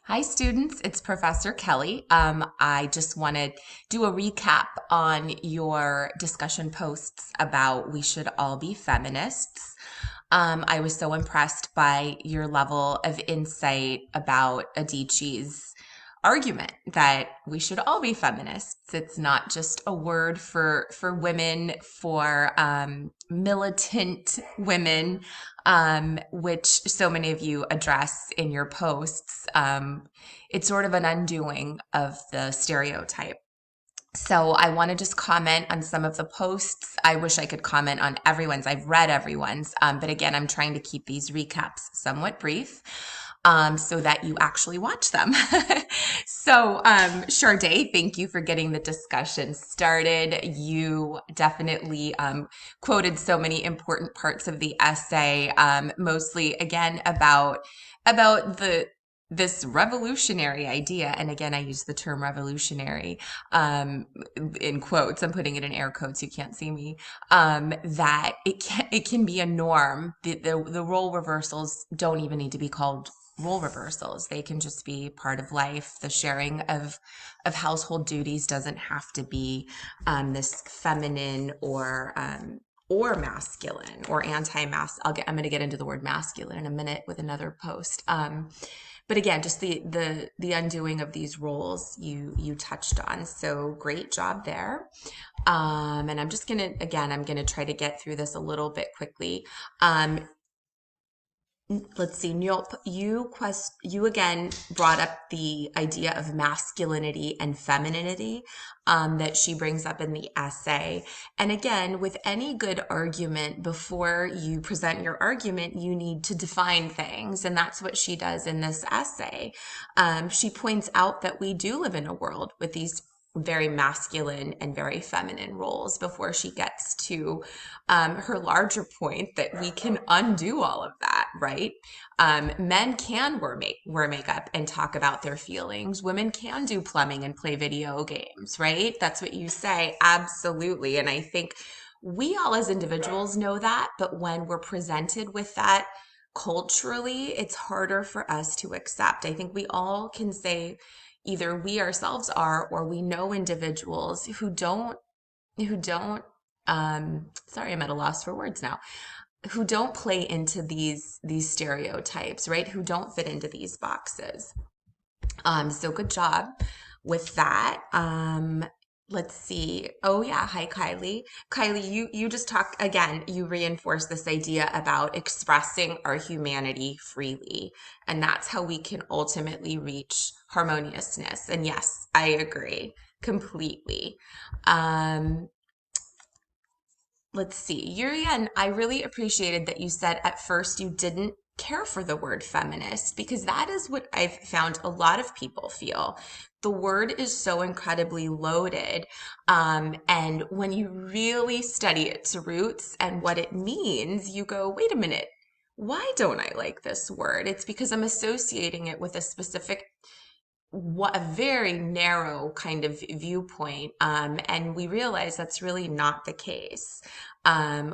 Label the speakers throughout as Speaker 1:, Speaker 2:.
Speaker 1: Hi, students. It's Professor Kelly. I just want to do a recap on your discussion posts about we should all be feminists. I was so impressed by your level of insight about Adichie's argument that we should all be feminists. It's not just a word for women, for militant women, which so many of you address in your posts. It's sort of an undoing of the stereotype. So I want to just comment on some of the posts. I wish I could comment on everyone's. I've read everyone's, but again, I'm trying to keep these recaps somewhat brief, so that you actually watch them. So, Sade, thank you for getting the discussion started. You definitely quoted so many important parts of the essay, mostly again about this revolutionary idea, and again, I use the term revolutionary in quotes. I'm putting it in air quotes. You can't see me. That it can be a norm. The role reversals don't even need to be called role reversals. They can just be part of life. The sharing of household duties doesn't have to be this feminine or masculine or anti-mass. I'm going to get into the word masculine in a minute with another post. But again, just the undoing of these roles you touched on. So great job there. And I'm gonna try to get through this a little bit quickly. Let's see, Neil, you again brought up the idea of masculinity and femininity that she brings up in the essay. And again, with any good argument, before you present your argument, you need to define things. And that's what she does in this essay. She points out that we do live in a world with these very masculine and very feminine roles before she gets to her larger point that we can undo all of that, right? Men can wear makeup and talk about their feelings. Women can do plumbing and play video games, right? That's what you say. Absolutely. And I think we all as individuals know that, but when we're presented with that culturally, it's harder for us to accept. I think we all can say either we ourselves are or we know individuals who don't sorry, I'm at a loss for words now, who don't play into these stereotypes, right? Who don't fit into these boxes. So good job with that. Let's see. Oh yeah, hi Kylie. Kylie, you just talked again, you reinforce this idea about expressing our humanity freely, and that's how we can ultimately reach harmoniousness. And yes, I agree completely. Um, let's see. Yurian, I really appreciated that you said at first you didn't care for the word feminist because that is what I've found a lot of people feel. The word is so incredibly loaded. And when you really study its roots and what it means, you go, wait a minute, why don't I like this word? It's because I'm associating it with a specific what a very narrow kind of viewpoint. And we realize that's really not the case.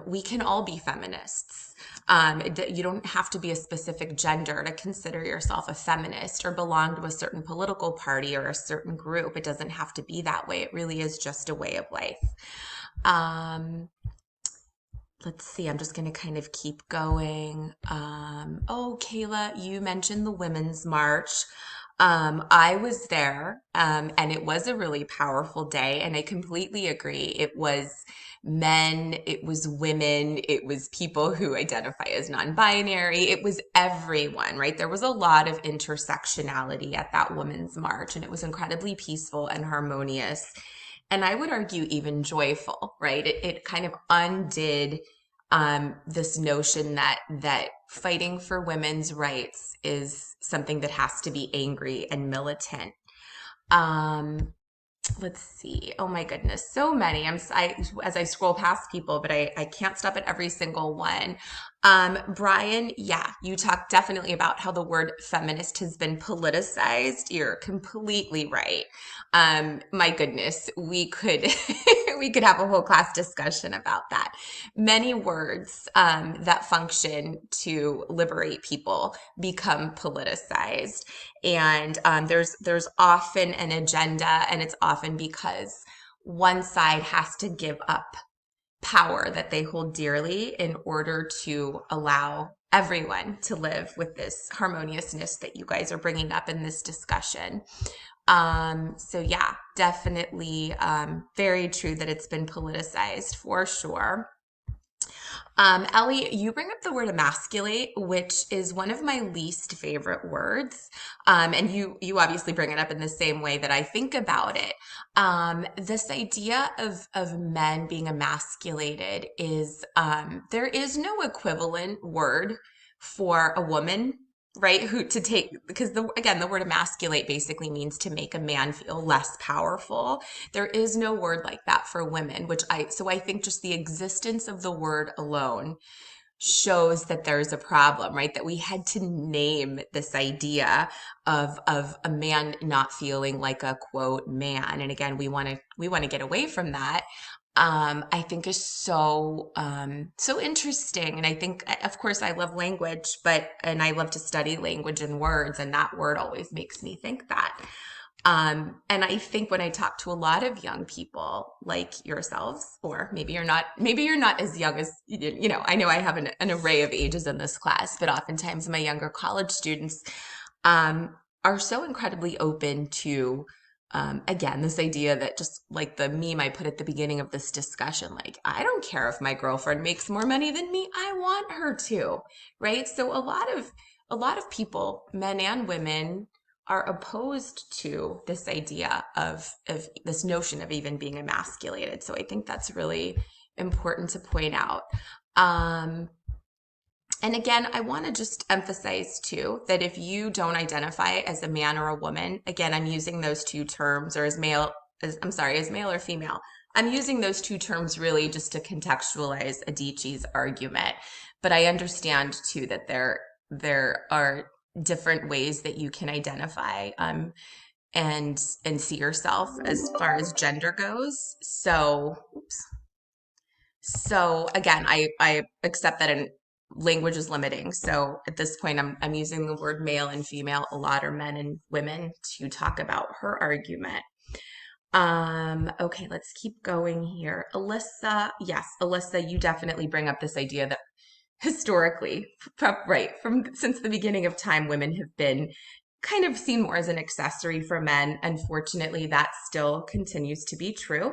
Speaker 1: We can all be feminists. You don't have to be a specific gender to consider yourself a feminist or belong to a certain political party or a certain group. It doesn't have to be that way. It really is just a way of life. Um, let's see, I'm just going to kind of keep going. Oh, Kayla, you mentioned the Women's March. I was there, and it was a really powerful day, and I completely agree. It was men, it was women, it was people who identify as non-binary, it was everyone, right? There was a lot of intersectionality at that Women's March, and it was incredibly peaceful and harmonious. And I would argue even joyful, right? It kind of undid this notion that fighting for women's rights is something that has to be angry and militant. Um, let's see. Oh my goodness, so many. As I scroll past people, but I can't stop at every single one. Brian, yeah, you talked definitely about how the word feminist has been politicized. You're completely right. My goodness, we could We could have a whole class discussion about that. Many words that function to liberate people become politicized, and there's often an agenda, and it's often because one side has to give up power that they hold dearly in order to allow everyone to live with this harmoniousness that you guys are bringing up in this discussion. So yeah, definitely very true that it's been politicized for sure. Ellie, you bring up the word emasculate, which is one of my least favorite words. And you obviously bring it up in the same way that I think about it. This idea of men being emasculated is there is no equivalent word for a woman, right? Who to take, because again, the word emasculate basically means to make a man feel less powerful. There is no word like that for women, so I think just the existence of the word alone shows that there's a problem, right? That we had to name this idea of a man not feeling like a quote man. And again, we want to get away from that. I think is so interesting. And I think, of course, I love language, and I love to study language and words, and that word always makes me think that. And I think when I talk to a lot of young people like yourselves, or maybe you're not as young as, I know I have an array of ages in this class, but oftentimes my younger college students are so incredibly open to, again, this idea that, just like the meme I put at the beginning of this discussion, like, I don't care if my girlfriend makes more money than me, I want her to, right? So a lot of people, men and women, are opposed to this idea of this notion of even being emasculated. So I think that's really important to point out. And again, I want to just emphasize too that if you don't identify as a man or a woman, again, I'm using those two terms, or as male or female. I'm using those two terms really just to contextualize Adichie's argument. But I understand too that there are different ways that you can identify and see yourself as far as gender goes. So again, I accept that language is limiting. So at this point, I'm using the word male and female a lot, or men and women, to talk about her argument. Okay, let's keep going here. Alyssa, yes, Alyssa, you definitely bring up this idea that historically, right, since the beginning of time, women have been kind of seen more as an accessory for men. Unfortunately, that still continues to be true.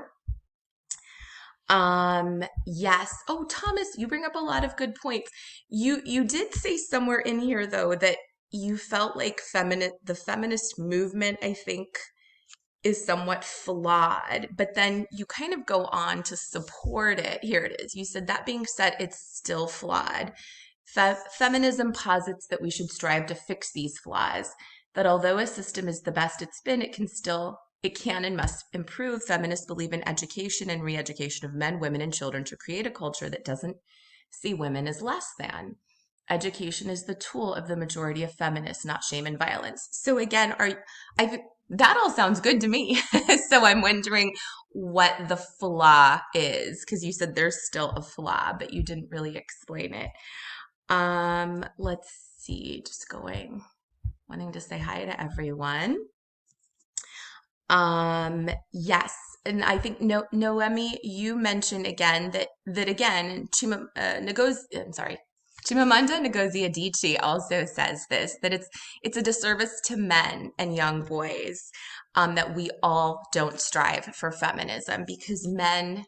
Speaker 1: Yes. Oh, Thomas, you bring up a lot of good points. You did say somewhere in here though that you felt like the feminist movement, I think, is somewhat flawed, but then you kind of go on to support it. Here it is. You said, that being said, it's still flawed. Feminism posits that we should strive to fix these flaws, that although a system is the best it's been, it can and must improve. Feminists believe in education and re-education of men, women, and children to create a culture that doesn't see women as less than. Education is the tool of the majority of feminists, not shame and violence. So again, that all sounds good to me. So I'm wondering what the flaw is, because you said there's still a flaw, but you didn't really explain it. Let's see, wanting to say hi to everyone. Yes. And I think Noemi, you mentioned again that again, Chimamanda Ngozi Adichie also says this, that it's a disservice to men and young boys that we all don't strive for feminism, because men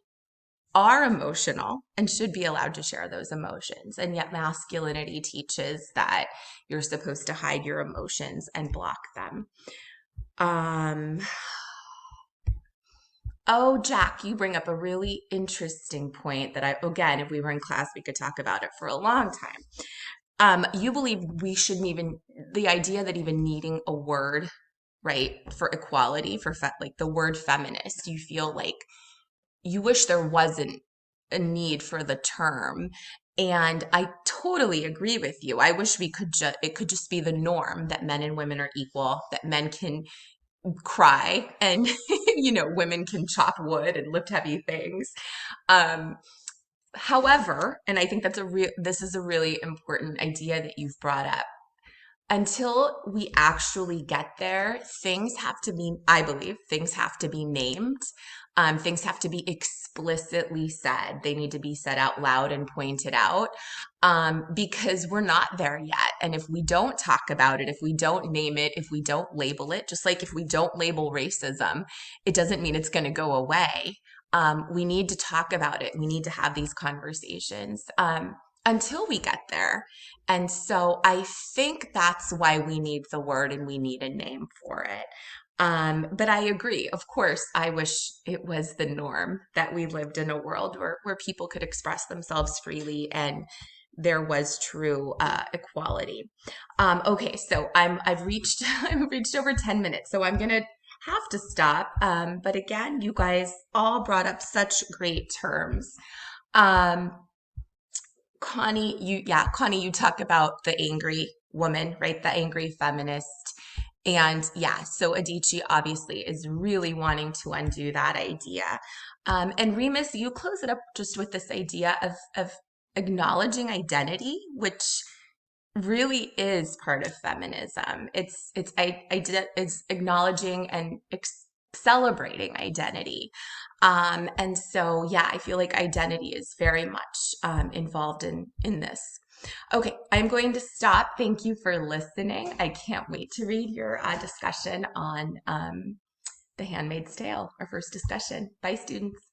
Speaker 1: are emotional and should be allowed to share those emotions. And yet masculinity teaches that you're supposed to hide your emotions and block them. Oh, Jack, you bring up a really interesting point that again, if we were in class, we could talk about it for a long time. You believe we shouldn't even, the idea that even needing a word, right, for equality, like the word feminist, you feel like you wish there wasn't a need for the term. And I totally agree with you. I wish it could just be the norm that men and women are equal, that men can cry and, women can chop wood and lift heavy things. Um, However, and I think this is a really important idea that you've brought up. Until we actually get there, things have to be, I believe, things have to be named. Things have to be explicitly said. They need to be said out loud and pointed out, because we're not there yet. And if we don't talk about it, if we don't name it, if we don't label it, just like if we don't label racism, it doesn't mean it's going to go away. We need to talk about it. We need to have these conversations, until we get there. And so I think that's why we need the word and we need a name for it. But I agree. Of course, I wish it was the norm that we lived in a world where people could express themselves freely and there was true equality. Okay, so I've reached I've reached over 10 minutes, so I'm gonna have to stop. But again, you guys all brought up such great terms. Um, Connie, you talk about the angry woman, right? The angry feminist. And yeah, so Adichie obviously is really wanting to undo that idea. And Remus, you close it up just with this idea of acknowledging identity, which really is part of feminism. It's acknowledging and celebrating identity. And so yeah, I feel like identity is very much involved in this. Okay, I'm going to stop. Thank you for listening. I can't wait to read your discussion on The Handmaid's Tale, our first discussion. Bye, students.